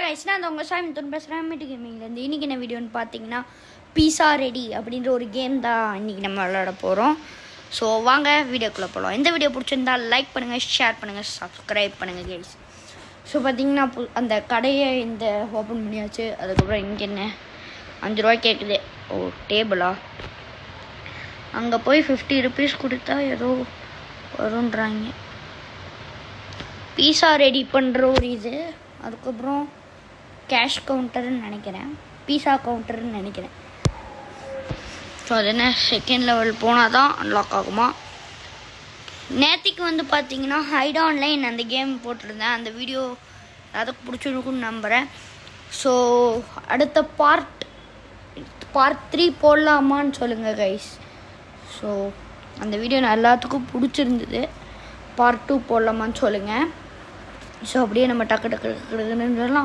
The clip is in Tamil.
கைஸ், நான் அந்த உங்கள் சாமி தூண் பேசுகிறேன் மீட்டு கேமிங்லேருந்து. இன்றைக்கி என்ன வீடியோன்னு பார்த்தீங்கன்னா பீஸா ரெடி அப்படின்ற ஒரு கேம் தான் இன்றைக்கி நம்ம விளையாட போகிறோம். ஸோ வாங்க வீடியோக்குள்ளே போகலாம். இந்த வீடியோ பிடிச்சிருந்தா லைக் பண்ணுங்கள், ஷேர் பண்ணுங்கள், சப்ஸ்கிரைப் பண்ணுங்கள் கைஸ். ஸோ பார்த்தீங்கன்னா அந்த கடையை இந்த ஓப்பன் பண்ணியாச்சு. அதுக்கப்புறம் இங்கே என்ன 5 ரூபாய் கேட்குது. ஓ டேபிளா? அங்கே போய் 50 ருபீஸ் கொடுத்தா ஏதோ வருன்றாங்க. பீஸா ரெடி பண்ணுற ஒரு இது. அதுக்கப்புறம் கேஷ் கவுண்டர்னு நினைக்கிறேன், பீஸா கவுண்டர்னு நினைக்கிறேன். ஸோ அது என்ன செகண்ட் லெவல் போனால் தான் அன்லாக் ஆகுமா? நேற்றுக்கு வந்து பார்த்தீங்கன்னா ஹைட் ஆன்லைன் அந்த கேம் போட்டிருந்தேன். அந்த வீடியோ அதுக்கு பிடிச்சிருக்குன்னு நம்புகிறேன். ஸோ அடுத்த பார்ட் 3 போடலாமான்னு சொல்லுங்கள் கைஸ். ஸோ அந்த வீடியோ எல்லாத்துக்கும் பிடிச்சிருந்தது. பார்ட் 2 போடலாமான்னு சொல்லுங்கள். ஸோ அப்படியே நம்ம டக்கு டக்கு டக்குன்னு சொல்லலாம்.